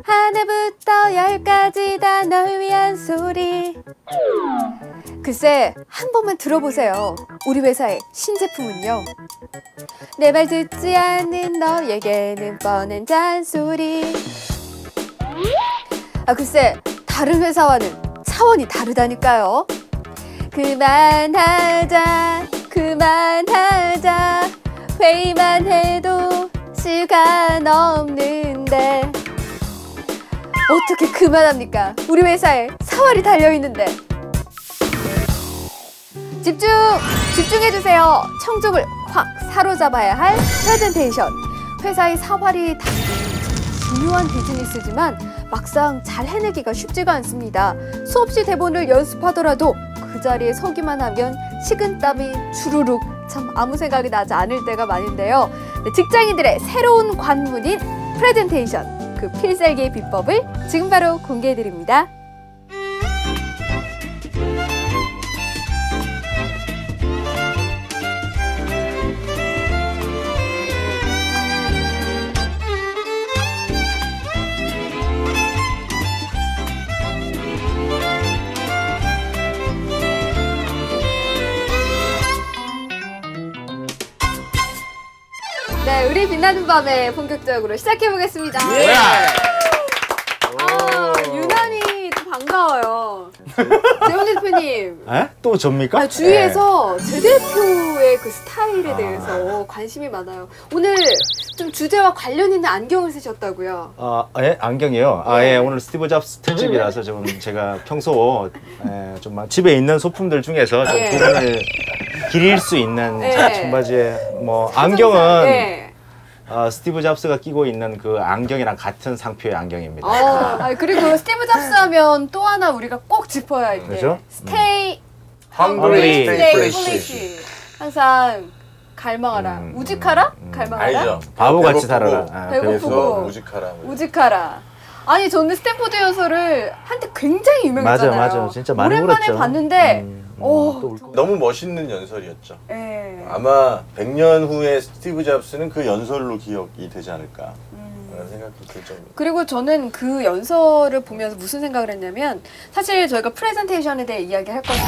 하나부터 열까지 다 널 위한 소리. 글쎄, 한 번만 들어보세요. 우리 회사의 신제품은요, 내 말 듣지 않는 너에게는 뻔한 잔소리. 글쎄, 다른 회사와는 차원이 다르다니까요. 그만하자, 그만하자. 회의만 해도 시간 없는데 어떻게 그만합니까? 우리 회사에 사활이 달려있는데. 집중해주세요. 청중을 확 사로잡아야 할 프레젠테이션. 회사의 사활이 담긴 중요한 비즈니스지만 막상 잘 해내기가 쉽지가 않습니다. 수없이 대본을 연습하더라도 그 자리에 서기만 하면 식은땀이 주르륵, 참 아무 생각이 나지 않을 때가 많은데요. 직장인들의 새로운 관문인 프레젠테이션, 그 필살기의 비법을 지금 바로 공개해드립니다. 네, 우리 빛나는 밤에 본격적으로 시작해보겠습니다. 예! 유난히 또 반가워요. 재훈 대표님. 에? 또 접니까? 주위에서 제 대표의 그 스타일에 대해서 관심이 많아요. 오늘 좀 주제와 관련 있는 안경을 쓰셨다고요? 예? 안경이요? 예, 오늘 스티브 잡스 특집이라서 좀 제가 평소 좀 집에 있는 소품들 중에서 좀 부분을 기릴 수 있는 청바지에 뭐 안경은 스티브 잡스가 끼고 있는 그 안경이랑 같은 상표의 안경입니다. 그리고 스티브 잡스 하면 또 하나 우리가 꼭 짚어야 할 때, 그렇죠? Stay hungry, stay foolish. 항상 갈망하라. 우직하라? 갈망하라? 알죠. 바보같이 살아라. 배고프고 우직하라. 아니, 저는 스탠포드 연설을 한때 굉장히 유명했잖아요. 맞아. 진짜 많이 오랜만에 울었죠. 봤는데 너무 멋있는 연설이었죠. 네. 아마 100년 후에 스티브 잡스는 그 연설로 기억이 되지 않을까 라는 생각도 들 정도. 그리고 저는 그 연설을 보면서 무슨 생각을 했냐면, 사실 저희가 프레젠테이션에 대해 이야기할 건데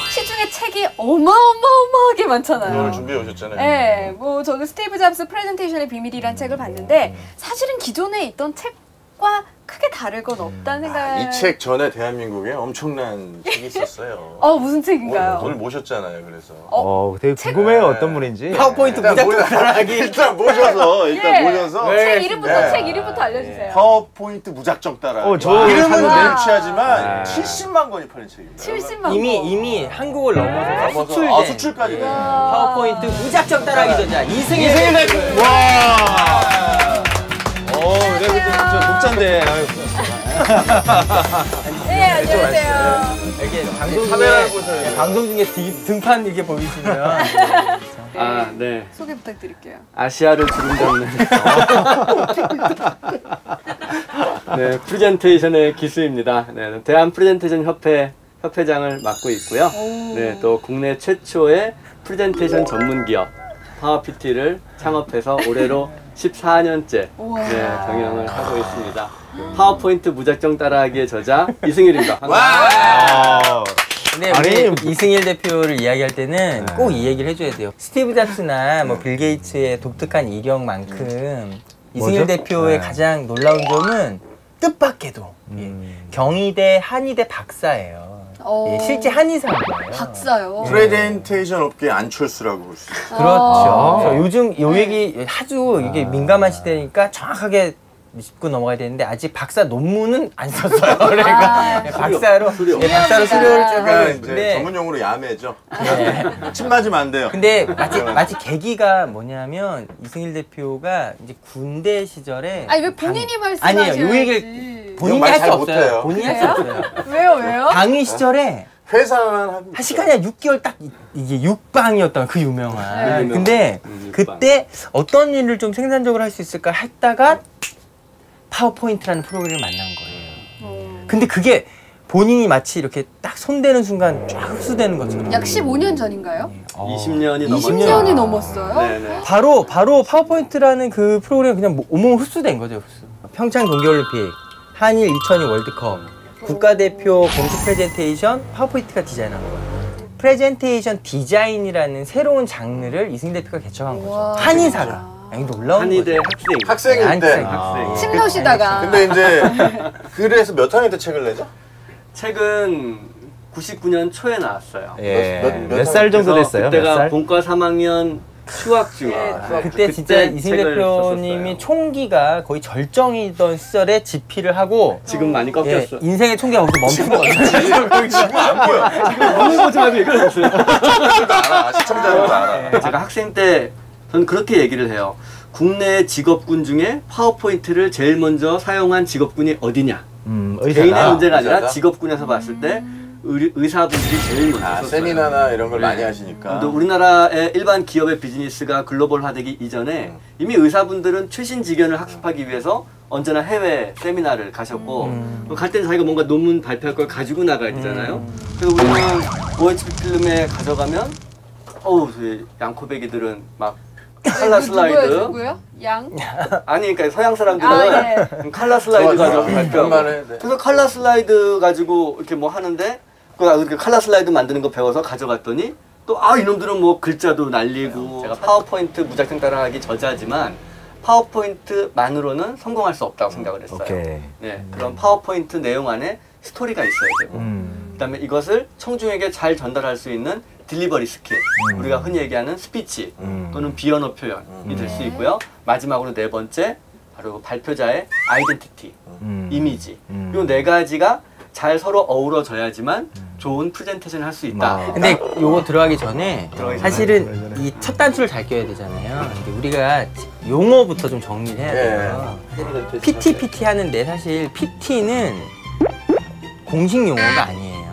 시중에 책이 어마어마하게 많잖아요. 오늘 준비해 오셨잖아요. 네, 뭐 저는 스티브 잡스 프레젠테이션의 비밀이란 책을 봤는데 사실은 기존에 있던 책과 크게 다를 건 없다는 생각. 이 책 전에 대한민국에 엄청난 책이 있었어요. 무슨 책인가요? 오늘 모셨잖아요. 그래서 되게 궁금해요. 어떤 분인지. 파워포인트 무작정 따라하기. 일단 모셔서 책 이름부터 알려주세요. 파워포인트 무작정 따라. 이름은 유치하지만 70만 권이 팔린 책입니다. 70만 권. 이미 한국을 넘어서 수출까지. 파워포인트 무작정 따라하기 전자 이승일 대표. 와. 내가 독자인데. 네, 안녕하세요. 이게 방송 중에 등판 이렇게 보이시면. 네. 소개 부탁드릴게요. 아시아를 주름잡는 네, 프레젠테이션의 기수입니다. 네, 대한 프레젠테이션 협회 협회장을 맡고 있고요. 네, 또 국내 최초의 프레젠테이션 전문 기업 파워PT를 창업해서 올해로 14년째 경영을 하고 있습니다. 파워포인트 무작정 따라하기의 저자 이승일입니다. 근데 우리 이승일 대표를 이야기할 때는 꼭 이 얘기를 해줘야 돼요. 스티브 잡스나 뭐 빌 게이츠의 독특한 이력만큼 이승일 대표의 가장 놀라운 점은 뜻밖에도 경희대 한의대 박사예요. 실제 한의사예요. 박사요. 프레젠테이션 업계 안철수라고 볼 수 있어요. 그렇죠. 요즘 요 얘기 아주 이게 민감한 시대니까 정확하게 짚고 넘어가야 되는데 아직 박사 논문은 안 썼어요. 그러니까 박사로 수료를 쭉 하고 있는데 전문 용어로 야매죠. 침 맞으면 안 돼요. 근데 마치 계기가 뭐냐면 이승일 대표가 이제 군대 시절에 왜 본인이 말씀하셔야지. 아니에요. 요 얘기를 본인이 할 수 없어요. 본인이 할 수 없어요. 왜요? 방위 시절에 회사만 하고 한 시간이 한 6개월 딱 이게 육방이었던 그 유명한. 근데 그때 어떤 일을 좀 생산적으로 할 수 있을까 했다가 파워포인트라는 프로그램을 만난 거예요. 근데 그게 본인이 마치 이렇게 딱 손대는 순간 쫙 흡수되는 것처럼. 약 15년 전인가요? 20년이 넘었죠. 20년이 넘었어요? 네네. 바로 파워포인트라는 그 프로그램 그냥 온몸 흡수된 거죠. 흡수. 평창 동계올림픽, 한일 2002 월드컵, 국가대표 공식 프레젠테이션 파워포인트가 디자인한 거예요. 프레젠테이션 디자인이라는 새로운 장르를 이승기 대표가 개척한 거죠. 우와. 한의사가. 아니, 놀라운 한의대 거죠. 학생. 학생일 때. 학생. 침 놓으시다가. 근데 이제 그래서 몇 학년 때 책을 내죠? 책은 99년 초에 나왔어요. 몇 살 정도 그래서 됐어요? 몇 그때가 살? 본과 3학년 휴학 중에. 그때 진짜 이승기 대표님이 총기가 거의 절정이던 시절에 집필을 하고 지금 많이 꺾였어. 인생의 총기가 거기서 멈춘 거예요. 지금 안 보여. 너무 고생하고 얘기를 했어요. 알아. 시청자들도 알아. 제가 학생 때 저는 그렇게 얘기를 해요. 국내 직업군 중에 파워포인트를 제일 먼저 사용한 직업군이 어디냐? 개인의 문제가 아니라 의사가? 직업군에서 봤을 때 의사분들이 제일 먼저 썼어요. 세미나나 이런 걸 네. 많이 하시니까. 또 우리나라의 일반 기업의 비즈니스가 글로벌화되기 이전에 이미 의사분들은 최신 지견을 학습하기 위해서 언제나 해외 세미나를 가셨고 갈 때는 자기가 뭔가 논문 발표할 걸 가지고 나가야 되잖아요. 그래서 우리는 OHP 필름에 가져가면 저희 양코배기들은 막 칼라 슬라이드 누구요? 양? 아니 그러니까 서양 사람들은 아, 예. 칼라 슬라이드 가지고 발표하고 네. 그래서 칼라 슬라이드 가지고 이렇게 뭐 하는데 그 칼라 슬라이드 만드는 거 배워서 가져갔더니 또 이놈들은 뭐 글자도 날리고 제가 파워포인트 무작정 따라하기 저자지만 파워포인트만으로는 성공할 수 없다고 생각을 했어요. 오케이. 네, 그런 파워포인트 내용 안에 스토리가 있어야 되고 그다음에 이것을 청중에게 잘 전달할 수 있는 딜리버리 스킬, 우리가 흔히 얘기하는 스피치 또는 비언어 표현이 될 수 있고요. 마지막으로 네 번째 바로 발표자의 아이덴티티, 이미지 이 네 가지가 잘 서로 어우러져야지만 좋은 프레젠테이션을 할 수 있다. 근데 요거 들어가기 전에 들어가기 사실은 이 첫 단추를 잘 껴야 되잖아요. 근데 우리가 용어부터 좀 정리를 해야 돼요. PT 하는데 사실 PT는 공식 용어가 아니에요.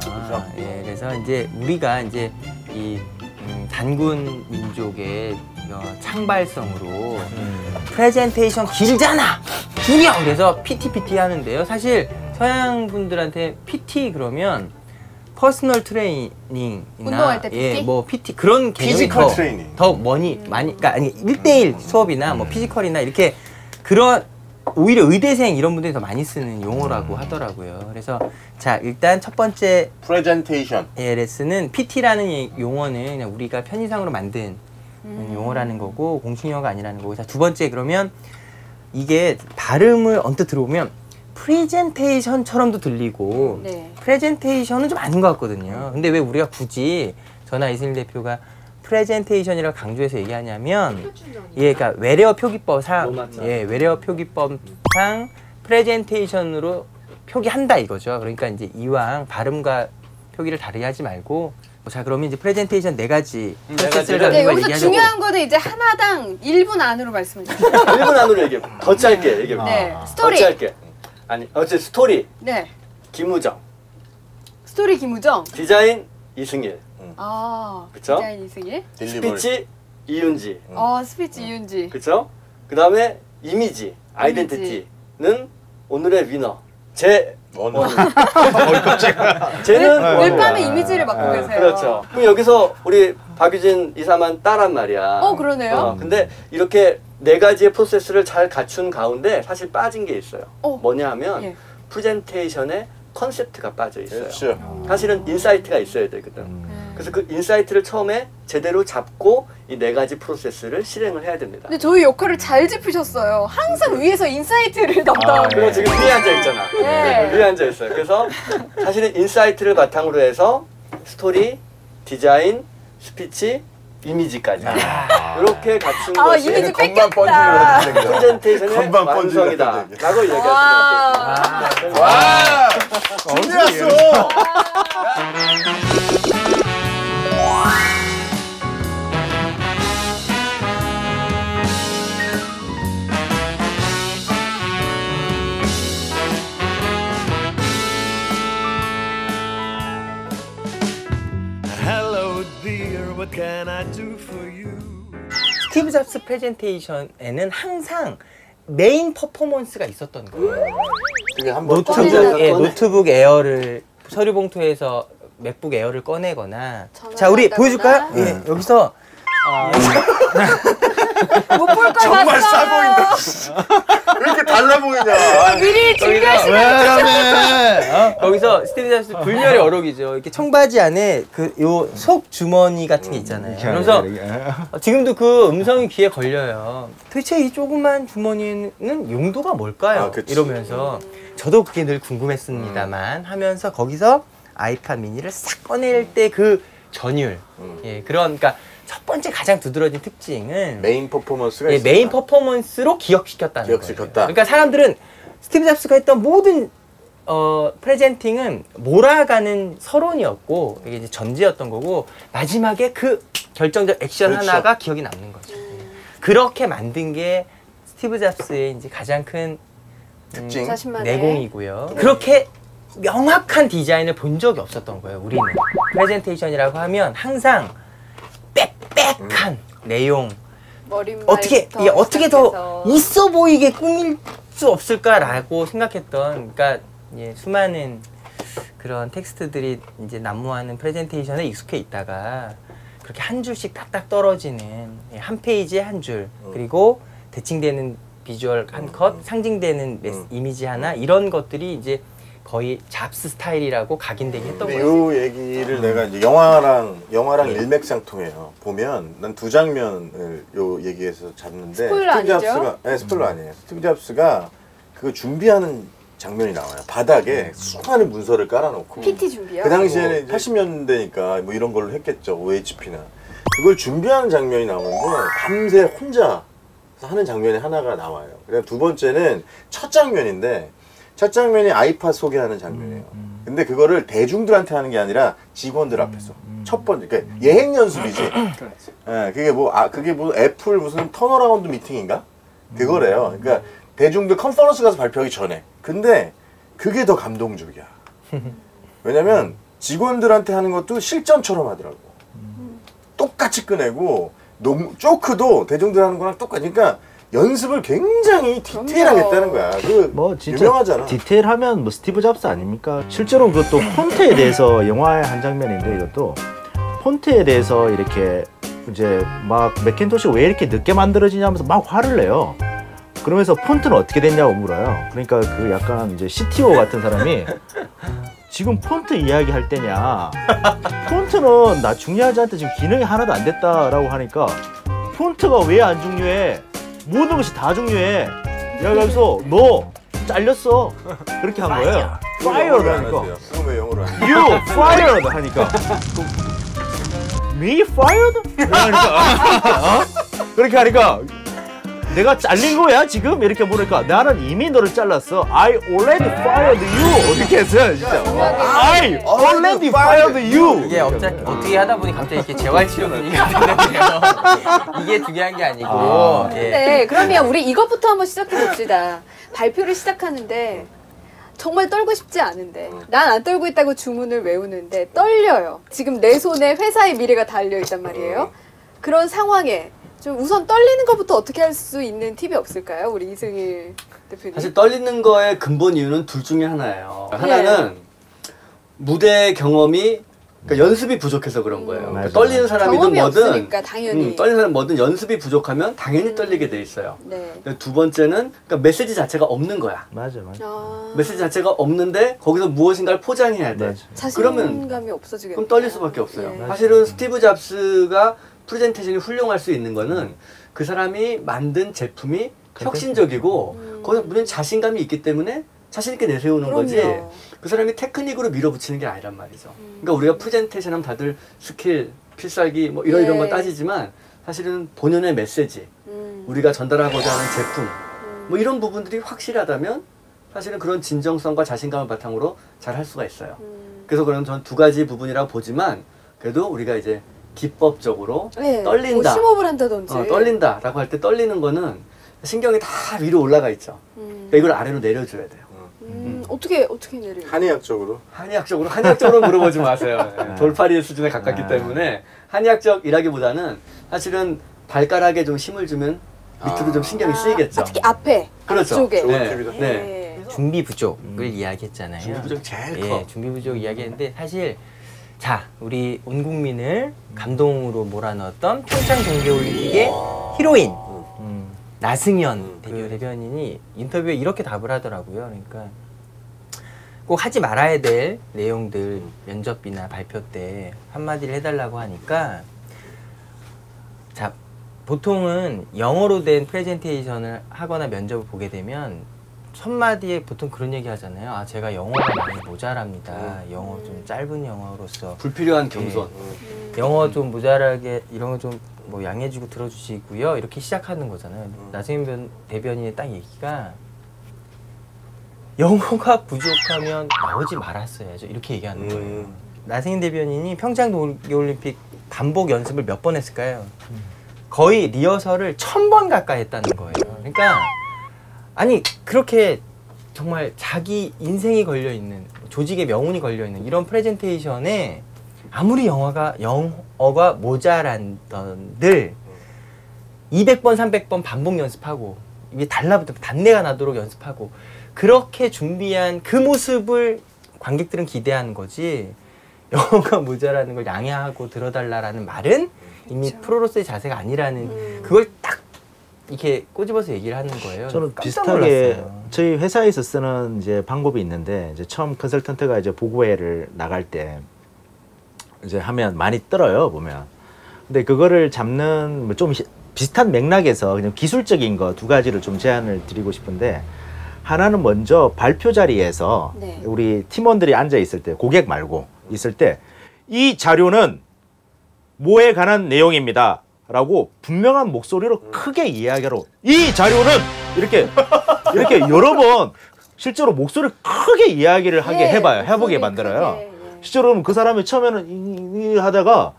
예, 그래서 이제 우리가 이제 이 단군 민족의 창발성으로 프레젠테이션 길잖아! 줄여! 그래서 PT 하는데요. 사실 서양 분들한테 PT 그러면 퍼스널 트레이닝이나 운동할 때 PT? 뭐 PT 그런 개념이 피지컬 트레이닝. 더 많이 그러니까 아니 1대1 수업이나 뭐 피지컬이나 이렇게 그런 오히려 의대생 이런 분들이 더 많이 쓰는 용어라고 하더라고요. 그래서 자 일단 첫 번째 프레젠테이션. 레슨은 PT라는 용어는 그냥 우리가 편의상으로 만든 용어라는 거고 공식 용어가 아니라는 거고. 자 두 번째 그러면 이게 발음을 언뜻 들어보면 프레젠테이션처럼도 들리고 네. 프레젠테이션은 좀 아닌 것 같거든요. 근데 왜 우리가 굳이 저나 이승일 대표가 프레젠테이션이라고 강조해서 얘기하냐면 그러니까 외래어 표기법상 외래어 표기법상 프레젠테이션으로 표기한다 이거죠. 그러니까 이제 이왕 발음과 표기를 다르게 하지 말고 자 그러면 이제 프레젠테이션 네 가지 프로세스를 네, 가지고 여기서 얘기하자고. 중요한 거는 이제 하나당 1분 안으로 말씀해 주세요. 1분 안으로 얘기해. 더 짧게 얘기해. 네, 더 스토리. 짧게. 아니 어째 스토리 네, 김우정, 스토리 김우정. 디자인 이승일, 그쵸? 디자인 이승일. 딜리버리. 스피치 이윤지, 스피치 이윤지. 그쵸? 그 다음에 이미지, 아이덴티티는 오늘의 위너. 쟤는 늘 밤에 이미지를 맡고 계세요. 그렇죠. 그럼 여기서 우리 박유진 이사만 딸란 말이야. 그러네요. 근데 이렇게 네 가지의 프로세스를 잘 갖춘 가운데 사실 빠진 게 있어요. 뭐냐 하면 예. 프레젠테이션에 컨셉트가 빠져 있어요. 그렇죠. 사실은 인사이트가 있어야 되거든. 그래서 그 인사이트를 처음에 제대로 잡고 이 네 가지 프로세스를 실행을 해야 됩니다. 근데 저희 역할을 잘 짚으셨어요. 항상 위에서 인사이트를 담당. 그럼 지금 위에 앉아 있잖아. 네. 위에 앉아 있어요. 그래서 사실은 인사이트를 바탕으로 해서 스토리, 디자인, 스피치, 이미지까지 이렇게 갖춘 것이 이미지 건반 뺏겼다. 번지는 프레젠테이션의 건반 완성이다 번지는 라고 얘기할 수가 있겠습니다. 와! 준비했어! Hello dear, what can I do for you? 스티브 잡스 프레젠테이션에는 항상 메인 퍼포먼스가 있었던 거예요. 그게 한번 노트북 에어를 서류 봉투에서 맥북 에어를 꺼내거나. 전화를 자, 우리 한다거나. 보여줄까요? 예, 여기서 못 볼 걸 정말 봤어. 싸 보인다. 왜 이렇게 달라 보이냐. 미리 준비하시면 거기서 스티브 잡스 불멸의 어록이죠. 이렇게 청바지 안에 그 요 속 주머니 같은 게 있잖아요. 그래서 지금도 그 음성이 귀에 걸려요. 도대체 이 조그만 주머니는 용도가 뭘까요? 아, 그치. 이러면서 저도 그게 늘 궁금했습니다만 하면서 거기서 아이팟 미니를 싹 꺼낼 때 그 전율. 예, 그런 그러니까 첫 번째 가장 두드러진 특징은 메인 퍼포먼스가 예, 있었다. 메인 퍼포먼스로 기억시켰다는 기억시켰다. 거예요. 그러니까 사람들은 스티브 잡스가 했던 모든 프레젠팅은 몰아가는 서론이었고 이게 이제 전제였던 거고 마지막에 그 결정적 액션 그렇죠. 하나가 기억이 남는 거죠. 그렇게 만든 게 스티브 잡스의 이제 가장 큰 특징. 자신만의 내공이고요. 그렇게 명확한 디자인을 본 적이 없었던 거예요. 우리는 프레젠테이션이라고 하면 항상 빽빽한 내용 어떻게 이게 어떻게 더 있어 보이게 꾸밀 수 없을까라고 생각했던 그러니까 예, 수많은 그런 텍스트들이 이제 난무하는 프레젠테이션에 익숙해 있다가 그렇게 한 줄씩 딱딱 떨어지는 예, 한 페이지에 한 줄 그리고 대칭되는 비주얼 한 컷 상징되는 이미지 하나 이런 것들이 이제 거의 잡스 스타일이라고 각인되게 했던 근데 거예요. 이 얘기를 내가 이제 영화랑 일맥상통해요. 보면 난 두 장면을 요 얘기해서 잡는데 스포일러 아니죠? 스포일러 아니에요. 스티브 잡스가 그거 준비하는 장면이 나와요. 바닥에 수많은 문서를 깔아놓고 PT 준비요? 그 당시에는 80년대니까 뭐 이런 걸로 했겠죠. OHP나 그걸 준비하는 장면이 나오는데 밤새 혼자 하는 장면이 하나가 나와요. 그다음 두 번째는 첫 장면인데 첫 장면이 아이팟 소개하는 장면이에요. 근데 그거를 대중들한테 하는 게 아니라 직원들 앞에서 첫 번째 그러니까 예행 연습이지. 예, 그게 뭐 애플 무슨 턴어라운드 미팅인가? 그거래요. 그러니까 대중들 컨퍼런스 가서 발표하기 전에. 근데 그게 더 감동적이야. 왜냐면 직원들한테 하는 것도 실전처럼 하더라고. 똑같이 꺼내고 조크도 대중들 하는 거랑 똑같이. 그러니까 연습을 굉장히 디테일하게 했다는 거야. 그 뭐 진짜 유명하잖아. 디테일하면 뭐 스티브 잡스 아닙니까? 실제로 그것도 폰트에 대해서 영화의 한 장면인데 이것도 폰트에 대해서 이렇게 이제 막 맥킨토시 왜 이렇게 늦게 만들어지냐면서 막 화를 내요. 그러면서 폰트는 어떻게 됐냐고 물어요. 그러니까 그 약간 이제 CTO 같은 사람이 지금 폰트 이야기할 때냐? 폰트는 나 중요하지 않다. 지금 기능이 하나도 안 됐다라고 하니까 폰트가 왜 안 중요해? 모든 것이 다 중요해. 그래서 너 잘렸어. 그렇게 한 거예요. fired 하니까. 그럼 왜 영어로 안 해? You fired 하니까. Me fired? 그러니까 그렇게 하니까 내가 잘린 거야 지금? 이렇게 물으니까 나는 이미 너를 잘랐어. I already fired you. 이렇게 했어요 진짜. I already fired you. 이게 어떻게 하다 보니 갑자기 이렇게 재활치료 분위기가 되는데요. 이게 중요한 게 아니고. 예. 네, 그러면 우리 이것부터 한번 시작해 봅시다. 발표를 시작하는데 정말 떨고 싶지 않은데 난 안 떨고 있다고 주문을 외우는데 떨려요. 지금 내 손에 회사의 미래가 달려 있단 말이에요. 그런 상황에 좀 우선 떨리는 것부터 어떻게 할 수 있는 팁이 없을까요? 우리 이승일 대표님. 사실 떨리는 거의 근본 이유는 둘 중에 하나예요. 하나는 무대 경험이 그러니까 연습이 부족해서 그런 거예요. 그러니까 떨리는 사람이든 경험이 뭐든 없으니까 당연히. 떨리는 사람 뭐든 연습이 부족하면 당연히 떨리게 돼 있어요. 네. 근데 두 번째는 그러니까 메시지 자체가 없는 거야. 맞아. 메시지 자체가 없는데 거기서 무엇인가를 포장해야 돼. 자신감이 없어지겠네. 그럼 떨릴 수밖에 없어요. 네. 사실은 스티브 잡스가 프레젠테이션이 훌륭할 수 있는 거는 그 사람이 만든 제품이 혁신적이고 거기서 물론 자신감이 있기 때문에 자신 있게 내세우는 그럼요. 거지 그 사람이 테크닉으로 밀어붙이는 게 아니란 말이죠. 그러니까 우리가 프레젠테이션 하면 다들 스킬, 필살기 뭐 이런 거 따지지만 사실은 본연의 메시지, 우리가 전달하고자 하는 제품 뭐 이런 부분들이 확실하다면 사실은 그런 진정성과 자신감을 바탕으로 잘 할 수가 있어요. 그래서 그런 전 두 가지 부분이라고 보지만 그래도 우리가 이제 기법적으로 네, 떨린다. 뭐 심호흡을 한다든지. 떨린다라고 할 때 떨리는 거는 신경이 다 위로 올라가 있죠. 그러니까 이걸 아래로 내려줘야 돼요. 어떻게 내려요? 한의학적으로 물어보지 마세요. 네, 돌파리 수준에 가깝기 때문에 한의학적이라기보다는 사실은 발가락에 좀 힘을 주면 밑으로 좀 신경이 쓰이겠죠. 특히 앞에, 그렇죠. 앞쪽에. 좋은 네. 팁이다. 네. 준비 부족을 이야기했잖아요. 준비 부족 제일 예, 커. 준비 부족 이야기했는데 사실 자 우리 온 국민을 감동으로 몰아넣었던 평창 동계올림픽의 히로인 나승현 대변인이 인터뷰에 이렇게 답을 하더라고요. 그러니까 꼭 하지 말아야 될 내용들 면접이나 발표 때 한마디를 해달라고 하니까 자 보통은 영어로 된 프레젠테이션을 하거나 면접을 보게 되면 첫 마디에 보통 그런 얘기 하잖아요. 아 제가 영어가 많이 모자랍니다. 영어 좀 짧은 영어로서 불필요한 겸손. 영어 좀 모자라게 이런 거 좀 뭐 양해주고 들어주시고요. 이렇게 시작하는 거잖아요. 나승현 대변인의 딱 얘기가 영어가 부족하면 나오지 말았어야죠. 이렇게 얘기하는 거예요. 나승현 대변인이 평창 동계올림픽 반복 연습을 몇 번 했을까요? 거의 리허설을 1000번 가까이 했다는 거예요. 그러니까 아니 그렇게 정말 자기 인생이 걸려있는 조직의 명운이 걸려있는 이런 프레젠테이션에 아무리 영어가 모자란들 200번 300번 반복 연습하고 이게 달라붙어 단내가 나도록 연습하고 그렇게 준비한 그 모습을 관객들은 기대하는 거지 영어가 모자라는 걸 양해하고 들어달라라는 말은 이미 그렇죠. 프로로서의 자세가 아니라는 그걸 딱 이렇게 꼬집어서 얘기를 하는 거예요. 저는 깜짝 비슷하게 놀랐어요. 저희 회사에서 쓰는 이제 방법이 있는데 이제 처음 컨설턴트가 이제 보고회를 나갈 때 이제 하면 많이 떨어요 보면. 근데 그거를 잡는 뭐 좀 비슷한 맥락에서 그냥 기술적인 거 두 가지를 좀 제안을 드리고 싶은데 하나는 먼저 발표 자리에서 네. 우리 팀원들이 앉아 있을 때 고객 말고 있을 때 이 자료는 뭐에 관한 내용입니다. 라고 분명한 목소리로 크게 이야기하러 이 자료는 이렇게 여러 번 실제로 목소리를 크게 이야기를 하게 해봐요. 해보게 목소리 만들어요. 크게, 예. 실제로 그 사람이 처음에는 이 하다가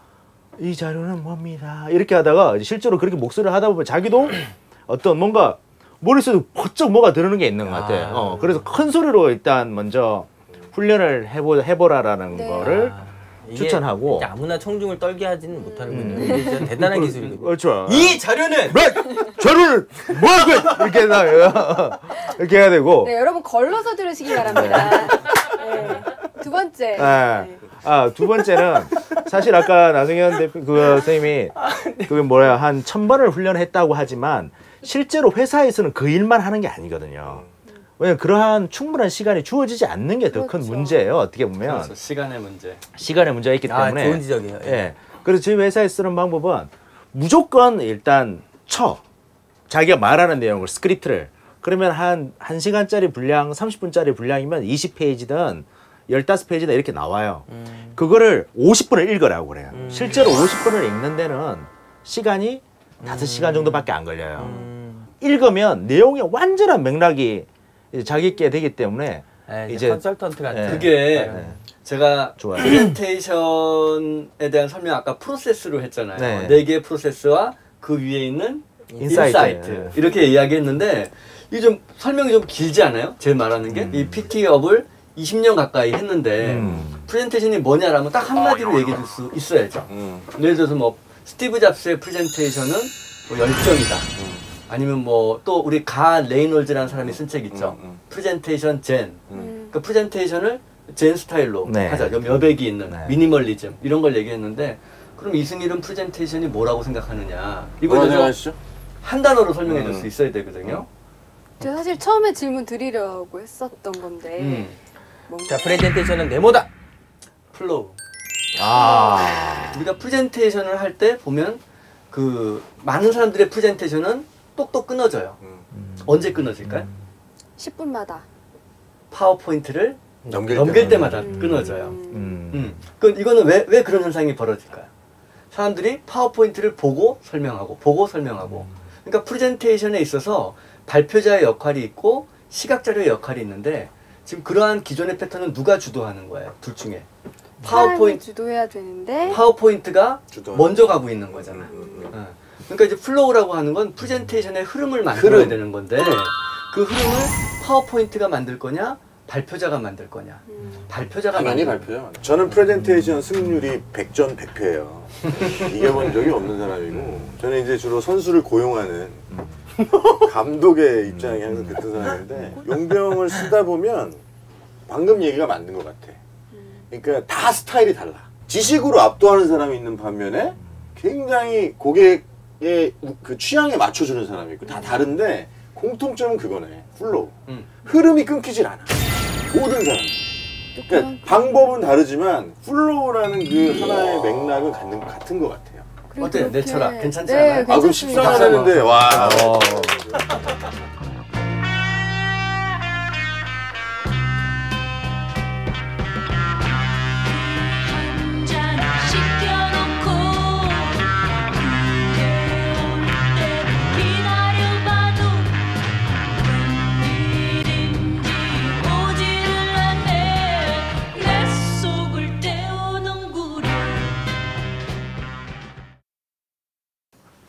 이 자료는 뭡니다. 이렇게 하다가 실제로 그렇게 목소리를 하다 보면 자기도 어떤 뭔가 머릿속에 번쩍 뭐가 들어오는 게 있는 것 같아. 그래서 큰 소리로 일단 먼저 훈련을 해보라라는 네. 거를 이게 추천하고. 진짜 아무나 청중을 떨게 하지는 못하는군요. 이게 진짜 대단한 기술이거든요. 그렇죠. 이 자료는 자료를 뭐하고 이렇게 이렇게 해야 되고. 네, 여러분 걸러서 들으시기 바랍니다. 네. 두 번째. 네. 두 번째는 사실 아까 나승현 대표 그 선생님이 그게 뭐야 한 1000번을 훈련했다고 하지만 실제로 회사에서는 그 일만 하는 게 아니거든요. 왜냐면 그러한 충분한 시간이 주어지지 않는 게 더 큰 그렇죠. 문제예요. 어떻게 보면 그래서 시간의 문제. 시간의 문제가 있기 때문에. 좋은 지적이에요. 예. 그래서 저희 회사에 쓰는 방법은 무조건 일단 자기가 말하는 내용을 스크립트를 그러면 한 1시간짜리 분량, 30분짜리 분량이면 20페이지든 15페이지든 이렇게 나와요. 그거를 50분을 읽으라고 그래요. 실제로 50분을 읽는 데는 시간이 5시간 정도밖에 안 걸려요. 읽으면 내용의 완전한 맥락이 이제 자기께 되기 때문에 이제 컨설턴트 같은. 네. 그게 제가 좋아요. 프레젠테이션에 대한 설명 아까 프로세스로 했잖아요. 네. 4개의 프로세스와 그 위에 있는 인사이트. 인사이트. 이렇게 이야기했는데 이게 좀 설명이 좀 길지 않아요? 제 말하는 게? 이 PT업을 20년 가까이 했는데 프레젠테이션이 뭐냐라면 딱 한마디로 얘기해 줄 수 있어야죠. 예를 들어서 뭐 스티브 잡스의 프레젠테이션은 뭐 열정이다. 아니면 뭐 또 우리 가 레이놀즈라는 사람이 쓴 책 있죠. 프레젠테이션 젠. 그러니까 프레젠테이션을 젠 스타일로 네. 하자. 좀 여백이 있는 네. 미니멀리즘 이런 걸 얘기했는데 그럼 이승일은 프레젠테이션이 뭐라고 생각하느냐? 이걸 뭐라고 좀 생각하시죠? 한 단어로 설명해 줄 수 있어야 되거든요. 제가 사실 처음에 질문 드리려고 했었던 건데 뭔가 자, 프레젠테이션은 네모다. 플로우. 아. 우리가 프레젠테이션을 할 때 보면 그 많은 사람들의 프레젠테이션은 똑똑 끊어져요. 언제 끊어질까요? 10분마다 파워포인트를 넘길 때마다 끊어져요. 음. 그 이거는 왜 그런 현상이 벌어질까요? 사람들이 파워포인트를 보고 설명하고 그러니까 프레젠테이션에 있어서 발표자의 역할이 있고 시각자료의 역할이 있는데 지금 그러한 기존의 패턴은 누가 주도하는 거예요? 둘 중에 사람이 주도해야 되는데 파워포인트가 주도하는 먼저 가고 있는 거잖아요. 그러니까 이제 플로우라고 하는 건 프레젠테이션의 흐름을 만들어야 되는 건데 그 흐름을 파워포인트가 만들 거냐 발표자가 만들 거냐. 발표자가 당연히 만들 발표죠. 저는 프레젠테이션 승률이 100전 100패예요. 이겨본 적이 없는 사람이고 저는 이제 주로 선수를 고용하는 감독의 입장이 항상 그랬던 사람인데 용병을 쓰다 보면 방금 얘기가 맞는 것 같아. 그러니까 다 스타일이 달라. 지식으로 압도하는 사람이 있는 반면에 굉장히 고객의 그 취향에 맞춰주는 사람이 있고 다 다른데 공통점은 그거네. 플로우. 흐름이 끊기질 않아. 모든 사람. 그러니까 방법은 다르지만 플로우라는 그 하나의 맥락은 같은 것 같아요. 어때요? 내 철학 괜찮지 네, 않아요? 아 그럼 14만 하는데 와.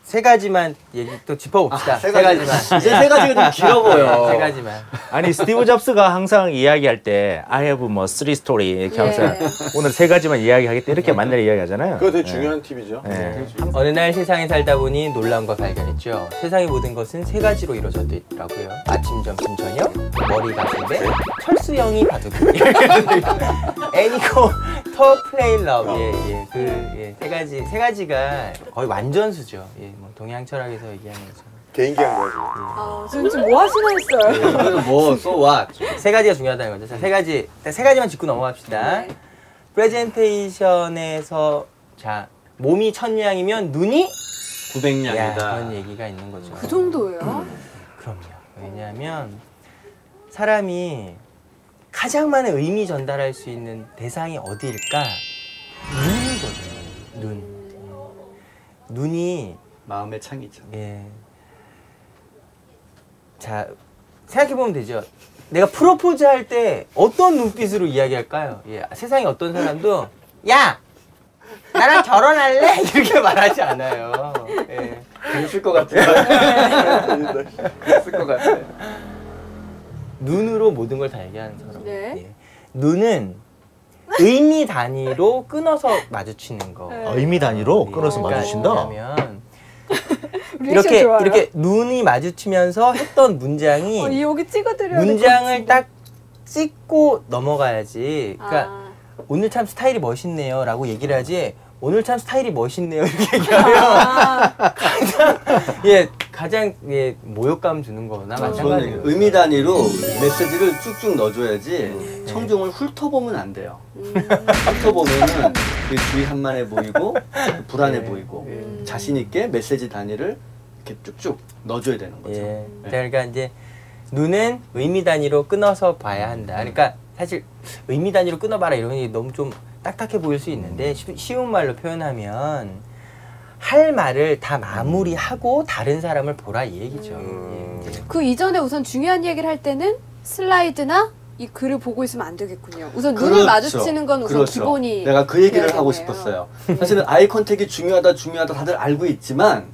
세 가지만 얘기 또 짚어봅시다. 세 가지만. 이제 세 가지가 좀 길어 보여. 세 가지만. 아니 스티브 잡스가 항상 이야기할 때 I have 뭐 3 story 이렇게 항상 오늘 세 가지만 이야기하겠다 이렇게 만날 이야기하잖아요. 그거 되게 중요한 팁이죠. 어느 날 세상에 살다 보니 놀라운 걸 발견했죠. 세상의 모든 것은 세 가지로 이루어져 있더라고요. 아침, 점심, 저녁, 머리 가슴에 철수영이 바둑. 애니코 터 플레이 러브. 세 가지가 거의 완전수죠. 뭐 동양 철학에서 얘기하는 것처럼. 개인기한 거지. 저는 지금 뭐 하시나 했어요. 뭐 so what? 세 가지가 중요하다는 거죠. 자, 세 가지만 짚고 넘어갑시다. 네. 프레젠테이션에서 자 몸이 1000냥이면 눈이 900냥이다. 그런 얘기가 있는 거죠. 그 정도예요? 그럼요. 왜냐하면 사람이 가장 많은 의미 전달할 수 있는 대상이 어디일까? 눈이거든요. 눈이 마음의 창이죠. 자 생각해보면 되죠. 내가 프로포즈 할 때 어떤 눈빛으로 이야기할까요? 세상에 어떤 사람도 야! 나랑 결혼할래? 이렇게 말하지 않아요. 재밌을 것 같아요. 재밌을 것 같아요. 눈으로 모든 걸 다 얘기하는 사람. 네. 눈은 의미 단위로 끊어서 마주치는 거. 의미 단위로 끊어서 마주친다. 뭐냐면 리액션 좋아요. 이렇게 눈이 마주치면서 했던 문장이 여기 찍어드려야 문장을 딱 찍고 넘어가야지. 그러니까 오늘 참 스타일이 멋있네요 라고 얘기를 하지 오늘 참 스타일이 멋있네요 이렇게 얘기하면 가장 모욕감 주는 거나 마찬가지예요. 의미 단위로 메시지를 쭉쭉 넣어줘야지 청중을 훑어보면 안 돼요. 훑어보면은 주의 한만해 보이고 불안해 보이고 자신 있게 메시지 단위를 이렇게 쭉쭉 넣어줘야 되는 거죠. 그러니까 이제 눈은 의미 단위로 끊어서 봐야 한다. 그러니까 사실 의미 단위로 끊어봐라 이런 게 너무 좀 딱딱해 보일 수 있는데 쉬운 말로 표현하면 할 말을 다 마무리하고 다른 사람을 보라 이 얘기죠. 그 이전에 우선 중요한 얘기를 할 때는 슬라이드나 이 글을 보고 있으면 안 되겠군요. 우선 눈을 마주치는 건 우선 기본이. 내가 그 얘기를 하고 되겠네요. 싶었어요. 사실은 아이 컨택이 중요하다 다들 알고 있지만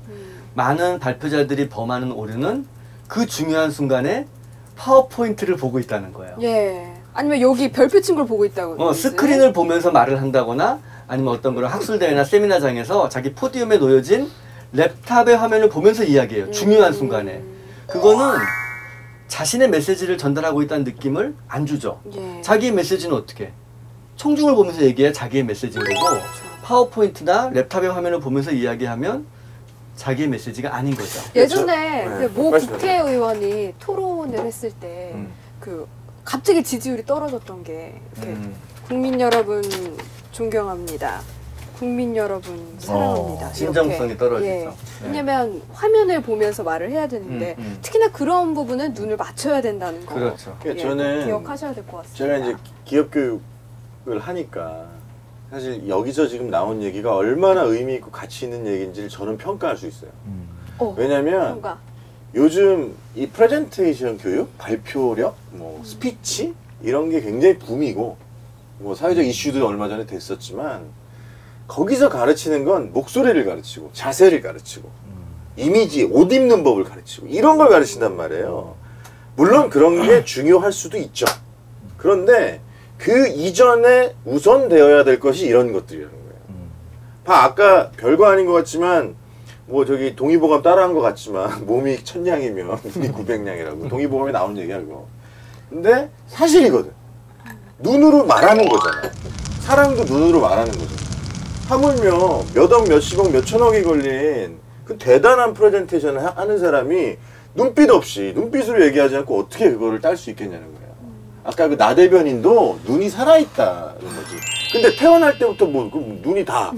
많은 발표자들이 범하는 오류는 그 중요한 순간에 파워포인트를 보고 있다는 거예요. 아니면 여기 별표 친 걸 보고 있다고. 스크린을 보면서 말을 한다거나 아니면 어떤 그런 학술대회나 세미나장에서 자기 포디움에 놓여진 랩탑의 화면을 보면서 이야기해요. 중요한 순간에. 그거는 자신의 메시지를 전달하고 있다는 느낌을 안 주죠. 자기의 메시지는 어떻게? 청중을 보면서 얘기해야 자기의 메시지인 거고 파워포인트나 랩탑의 화면을 보면서 이야기하면 자기의 메시지가 아닌 거죠. 예전에 모 국회의원이 토론을 했을 때 갑자기 지지율이 떨어졌던 게 이렇게 국민 여러분 존경합니다. 국민 여러분 사랑합니다. 진정성이 떨어지죠. 왜냐면 화면을 보면서 말을 해야 되는데 특히나 그런 부분은 눈을 맞춰야 된다는 거. 그렇죠. 저는 기억하셔야 될 것 같습니다. 제가 이제 기업 교육을 하니까 사실 여기서 지금 나온 얘기가 얼마나 의미 있고 가치 있는 얘기인지를 저는 평가할 수 있어요. 왜냐면 요즘 이 프레젠테이션 교육, 발표력, 뭐 스피치 이런 게 굉장히 붐이고 뭐 사회적 이슈도 얼마 전에 됐었지만 거기서 가르치는 건 목소리를 가르치고 자세를 가르치고 이미지, 옷 입는 법을 가르치고 이런 걸 가르친단 말이에요. 물론 그런 게 중요할 수도 있죠. 그런데 그 이전에 우선 되어야 될 것이 이런 것들이라는 거예요. 아까 별거 아닌 것 같지만 뭐 저기 동의보감 따라한 것 같지만 몸이 1000냥이면 눈이 900냥이라고 동의보감에 나온 얘기야 그거. 근데 사실이거든. 눈으로 말하는 거잖아. 사랑도 눈으로 말하는 거잖아. 하물며 몇억, 몇십억, 몇천억이 걸린 그 대단한 프레젠테이션을 하는 사람이 눈빛 없이 눈빛으로 얘기하지 않고 어떻게 그거를 딸 수 있겠냐는 거야. 아까 그 나대변인도 눈이 살아있다는 거지. 근데 태어날 때부터 뭐 눈이 다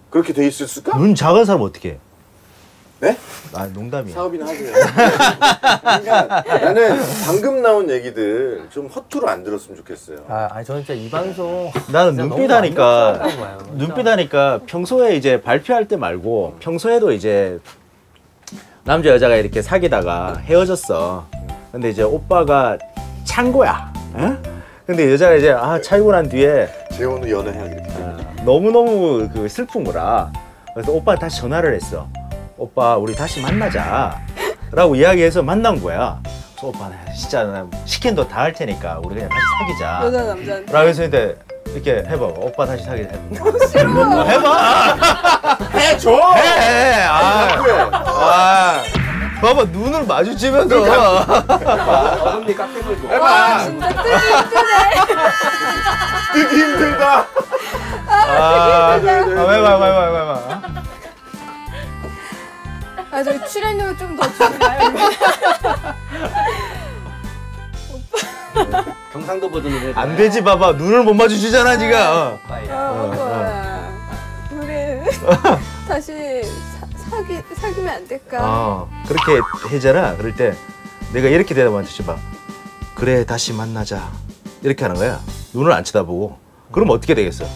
그렇게 돼 있었을까? 눈 작은 사람 어떻게 해? 네? 아 농담이야. 사업이나 하세요. 그러니까 나는 방금 나온 얘기들 좀 허투루 안 들었으면 좋겠어요. 아니 저는 진짜 이 방송 나는 진짜 눈빛 너무 하니까 완벽하다고 봐요. 눈빛 하니까 평소에 이제 발표할 때 말고 평소에도 이제 남자 여자가 이렇게 사귀다가 헤어졌어. 근데 이제 오빠가 찬 거야. 응? 근데 여자가 이제 차이고 난 뒤에 재혼후 연애해야 이렇게. 너무너무 그 슬픈 거라. 그래서 오빠한테 다시 전화를 했어. 오빠 우리 다시 만나자 라고 이야기해서 만난 거야. 그래서 오빠 나 진짜 나 시킨 거 다 할 테니까 우리 그냥 다시 사귀자 여자 남자한테. 라고 해서 근데 이렇게 해봐. 오빠 다시 사귀자. 싫어. 해봐. 해줘. 해. 봐봐 눈을 마주치면서 어금니 깎여 걸고. 와 진짜 뜨기 힘드네. 뜨기 힘들다. 해봐. 저희 출연료 좀 더 주나요? 경상도 버전으로 해야 안 되지. 봐봐 눈을 못 마주치잖아 지금. 오빠 우리 다시 사귀면 안 될까? 그렇게 해잖아. 그럴 때 내가 이렇게 대답한테 줘봐. 그래 다시 만나자 이렇게 하는 거야. 눈을 안 쳐다보고. 그럼 어떻게 되겠어?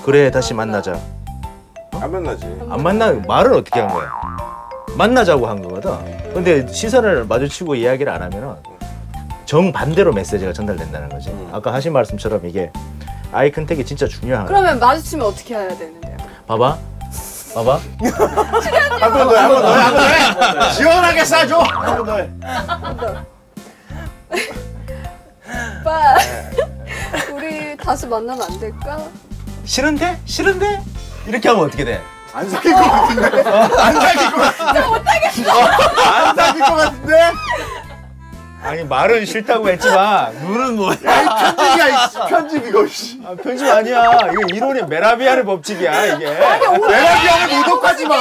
그래 다시 만나자. 안 만나지. 안 만나 말을 어떻게 한 거야? 만나자고 한 거거든. 근데 시선을 마주치고 이야기를 안 하면은 정반대로 메시지가 전달된다는 거지. 아까 하신 말씀처럼 이게 아이 컨택이 진짜 중요한 거야. 그러면 마주치면 어떻게 해야 되는데요? 봐봐. 한 번 더 해. 시원하게 싸줘. 한 번 더 해. 오빠 우리 다시 만나면 안 될까? 싫은데? 이렇게 하면 어떻게 돼? 안 사귈 것 같은데? 안 사귈 것 같은데? 안 사귈 것 같은데? 아니 말은 싫다고 했지만 눈은 뭐야? 편집이야, 편집 이거. 편집 아니야. 이거 이론이 메라비안의 법칙이야 이게. 메라비안을 모독하지 마.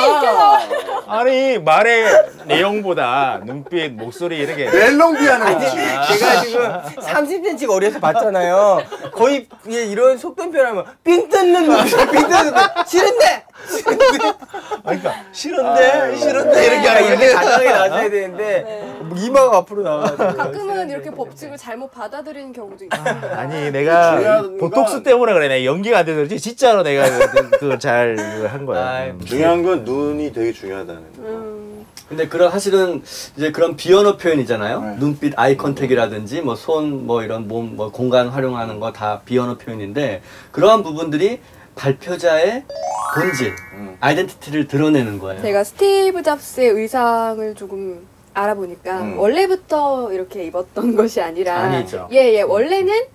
아니 말의 내용보다 눈빛, 목소리 이렇게. 멜롱비안을. 제가 지금 30cm 거리에서 봤잖아요. 거의 이런 속된 표현하면 삥 뜯는 눈빛, 삥 뜯는 눈빛. 싫은데. 그러니까 싫은데 이렇게 하는 이렇게 거지. 당당하게 나와야 되는데 이마가 앞으로 나와가지고. 가끔은 이렇게 법칙을 잘못 받아들이는 경우도 있어요. 아니 내가 중요한 보톡스 때문에 그래. 내가 연기가 안 돼서 그렇지 진짜로 내가 그거 잘 한 거야. 중요한 건 눈이 되게 중요하다는 거. 근데 그런 사실은 이제 그런 비언어 표현이잖아요. 눈빛, 아이 컨택이라든지 뭐 손, 뭐 이런 몸, 뭐 공간 활용하는 거 다 비언어 표현인데 그러한 부분들이 발표자의 본질, 아이덴티티를 드러내는 거예요. 제가 스티브 잡스의 의상을 조금 알아보니까 원래부터 이렇게 입었던 것이 아니라 아니죠. 원래는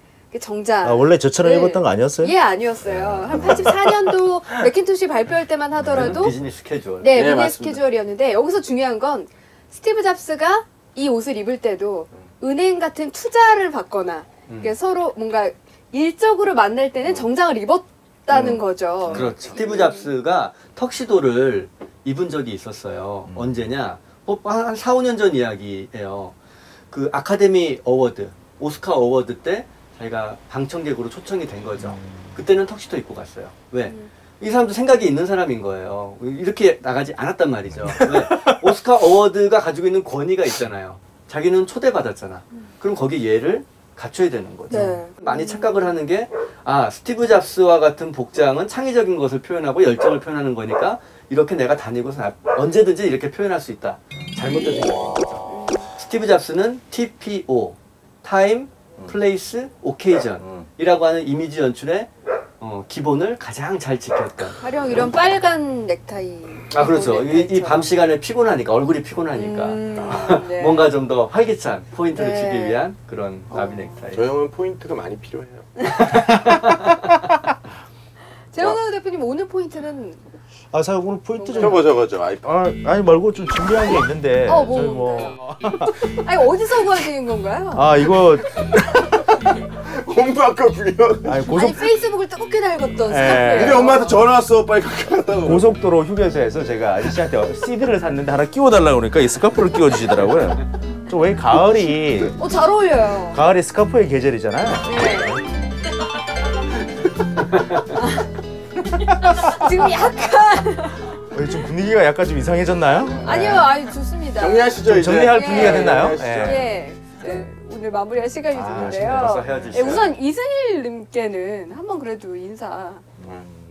정장. 원래 저처럼 입었던 거 아니었어요? 아니었어요. 한 84년도 맥킨토시 발표할 때만 하더라도 비즈니스 캐주얼. 네, 네, 비즈니스 맞습니다. 캐주얼이었는데 여기서 중요한 건 스티브 잡스가 이 옷을 입을 때도 은행 같은 투자를 받거나 그러니까 서로 뭔가 일적으로 만날 때는 정장을 입었다는 거죠. 그렇죠. 스티브 잡스가 턱시도를 입은 적이 있었어요. 언제냐? 한 4, 5년 전 이야기예요. 그 아카데미 어워드, 오스카 어워드 때 자기가 방청객으로 초청이 된 거죠. 그때는 턱시도 입고 갔어요. 왜? 이 사람도 생각이 있는 사람인 거예요. 이렇게 나가지 않았단 말이죠. 왜? 오스카 어워드가 가지고 있는 권위가 있잖아요. 자기는 초대받았잖아. 그럼 거기 예를 갖춰야 되는 거죠. 네. 많이 착각을 하는 게 스티브 잡스와 같은 복장은 창의적인 것을 표현하고 열정을 표현하는 거니까 이렇게 내가 다니고서 언제든지 이렇게 표현할 수 있다. 잘못된 생각인 거죠. 스티브 잡스는 TPO, Time, Place, Occasion이라고 하는 이미지 연출의 기본을 가장 잘 지켰던. 가령 이런 빨간 넥타이. 그렇죠. 이 밤 시간에 피곤하니까, 얼굴이 피곤하니까 네. 뭔가 좀 더 활기찬 포인트를 네. 주기 위한 그런 나비 넥타이. 저 형은 포인트가 많이 필요해요. 재훈 대표님 오늘 포인트는 아, 사실 오늘 포인트 좀. 저거 아이폰. 아니 말고 좀 준비한 게 있는데. 뭐. 아니, 어디서 구하시는 건가요? 아, 이거. 공부 아까 불려. 아니, 아니, 페이스북을 뜨겁게 달궜던 예. 스카프예요. 우리 엄마한테 전화 왔어. 빨리 갖다 놓으라고. 고속도로 휴게소에서 제가 아저씨한테 CD를 샀는데 하나 끼워달라고 그러니까 이 스카프를 끼워주시더라고요. 좀 왜 가을이. 잘 어울려요. 가을이 스카프의 계절이잖아요. 네. 지금 약간 좀 분위기가 약간 좀 이상해졌나요? 아니요, 아니 좋습니다. 정리하시죠 좀 이제. 정리할 예. 분위기가 됐나요? 정리하시죠. 예. 오늘 마무리할 시간이 됐는데요. 벌써 헤어지시죠. 우선 이승일님께는 한번 그래도 인사.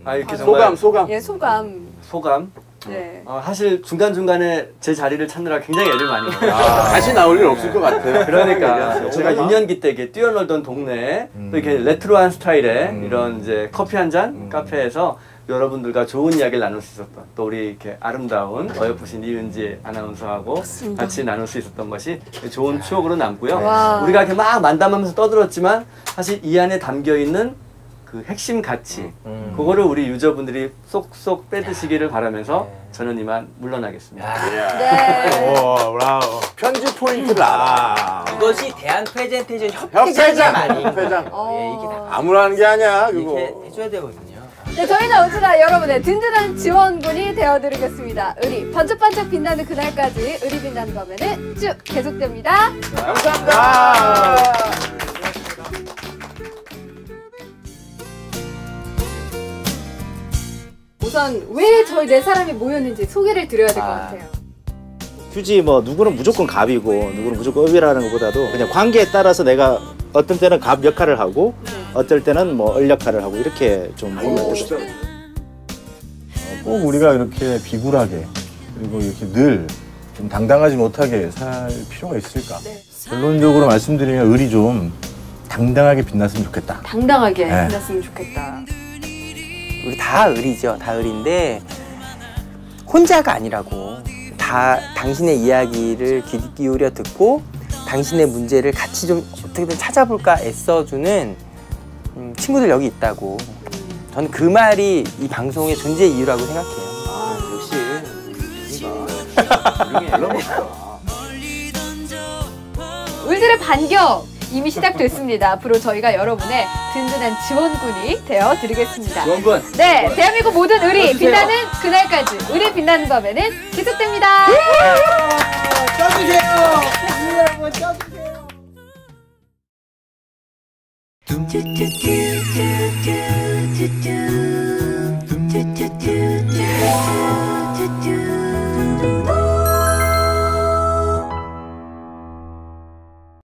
이렇게 정말 소감. 예, 소감. 소감. 네. 사실 중간중간에 제 자리를 찾느라 굉장히 애를 많이 먹어요. 다시 나올 일 없을 것 같아요. 그러니까 제가 유년기 때 이렇게 뛰어놀던 동네에 또 이렇게 레트로한 스타일의 이런 이제 커피 한 잔 카페에서 여러분들과 좋은 이야기를 나눌 수 있었던, 또 우리 이렇게 아름다운 어여쁘신 이은지 아나운서하고 같이 나눌 수 있었던 것이 좋은 추억으로 남고요. 와. 우리가 이렇게 막 만담하면서 떠들었지만 사실 이 안에 담겨 있는 그 핵심 가치, 그거를 우리 유저분들이 쏙쏙 빼드시기를 바라면서 저는 이만 물러나겠습니다. 네. 오, 브라우. 편집 포인트를 알아. 이것이 대한 프레젠테이션 협회장이야 말이. 협회장. 예, 이게 다 아무나 하는 게 아니야 이렇게 그거. 해줘야 되거든요. 네, 저희는 언제나 여러분의 든든한 지원군이 되어드리겠습니다. 의리 반짝반짝 빛나는 그날까지 의리 빛나는 밤에는 쭉 계속됩니다. 감사합니다. 우선 왜 저희 네 사람이 모였는지 소개를 드려야 될 것 같아요. 굳이 뭐 누구는 무조건 갑이고 누구는 무조건 업이라는 것보다도 그냥 관계에 따라서 내가 어떤 때는 갑 역할을 하고 어떨 때는 뭐 을 역할을 하고 이렇게 좀 보면 멋있어요. 꼭 우리가 이렇게 비굴하게 그리고 이렇게 늘 좀 당당하지 못하게 살 필요가 있을까? 네. 결론적으로 말씀드리면 을이 좀 당당하게 빛났으면 좋겠다. 당당하게 네. 빛났으면 좋겠다. 우리 다 을이죠. 다 을인데 혼자가 아니라고. 다 당신의 이야기를 귀 기울여 듣고 당신의 문제를 같이 좀 어떻게든 찾아볼까 애써주는 친구들 여기 있다고. 저는 그 말이 이 방송의 존재 이유라고 생각해요. 역시 을들의 반격 이미 시작됐습니다. 앞으로 저희가 여러분의 든든한 지원군이 되어드리겠습니다. 지원군. 네, 대한민국 모든 의리 빛나는 그날까지 의리 빛나는 밤에는 계속됩니다. do